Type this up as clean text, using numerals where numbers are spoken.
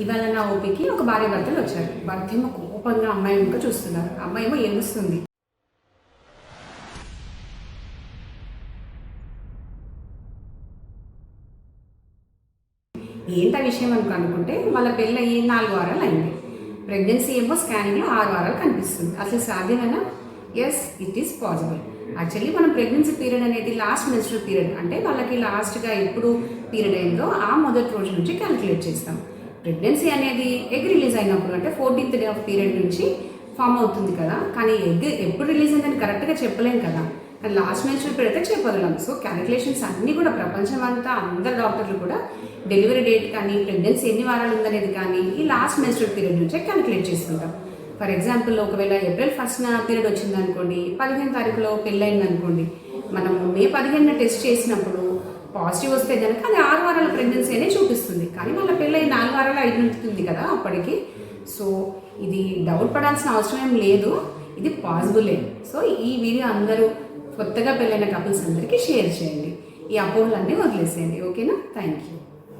ఇవాళ నా ఓపికి ఒక భార్య భర్తలు వచ్చారు. భర్త ఏమో కోపంగా అమ్మాయి ఇంకా చూస్తున్నారు, అమ్మాయి ఏమో ఏడుస్తుంది. ఏంట విషయం అనుకుంటే వాళ్ళ పెళ్ళి అయ్యి 4 వారాలు అయింది. ప్రెగ్నెన్సీ ఏమో స్కానింగ్లో 6 వారాలు కనిపిస్తుంది. అసలు సాధ్యమేనా? Yes, it is possible. Actually మనం ప్రెగ్నెన్సీ పీరియడ్ అనేది లాస్ట్ మెన్స్ట్రల్ పీరియడ్, అంటే వాళ్ళకి లాస్ట్గా ఎప్పుడు పీరియడ్ అయిందో ఆ మొదటి రోజు నుంచి క్యాలిక్యులేట్ చేస్తాం. ప్రెగ్నెన్సీ అనేది ఎగ్ రిలీజ్ అయినప్పుడు, అంటే 14th డే ఆఫ్ పీరియడ్ నుంచి ఫామ్ అవుతుంది కదా. కానీ ఎగ్ ఎప్పుడు రిలీజ్ అయిందని కరెక్ట్గా చెప్పలేం కదా. కానీ లాస్ట్ మెన్స్ట్రల్ పీరియడ్ అయితే చెప్పగలం. సో క్యాలిక్యులేషన్స్ అన్నీ కూడా ప్రపంచం అంతా అందరు డాక్టర్లు కూడా డెలివరీ డేట్ కానీ ప్రెగ్నెన్సీ ఎన్ని వారాలు ఉందనేది కానీ ఈ లాస్ట్ మెన్స్ట్రల్ పీరియడ్ నుంచే క్యాలిక్యులేట్ చేసుకుంటాం. ఫర్ ఎగ్జాంపుల్, ఒకవేళ April 1st పీరియడ్ వచ్చిందనుకోండి, 15వ తారీఖులో పెళ్ళయింది అనుకోండి, మనం May 15 టెస్ట్ చేసినప్పుడు పాజిటివ్ వస్తే కనుక అది 6 వారాల ప్రెగ్నెన్సీ అనే చూపిస్తుంది. కానీ వాళ్ళ పెళ్ళి 4 వారాలు అయిపోతుంది కదా అప్పటికి. సో ఇది డౌట్ పడాల్సిన అవసరం ఏం లేదు, ఇది పాసిబులే. సో ఈ వీడియో అందరూ కొత్తగా పెళ్ళైన కపుల్స్ అందరికీ షేర్ చేయండి. ఈ అపోహలన్నీ వదిలేసేయండి. ఓకేనా? Thank you.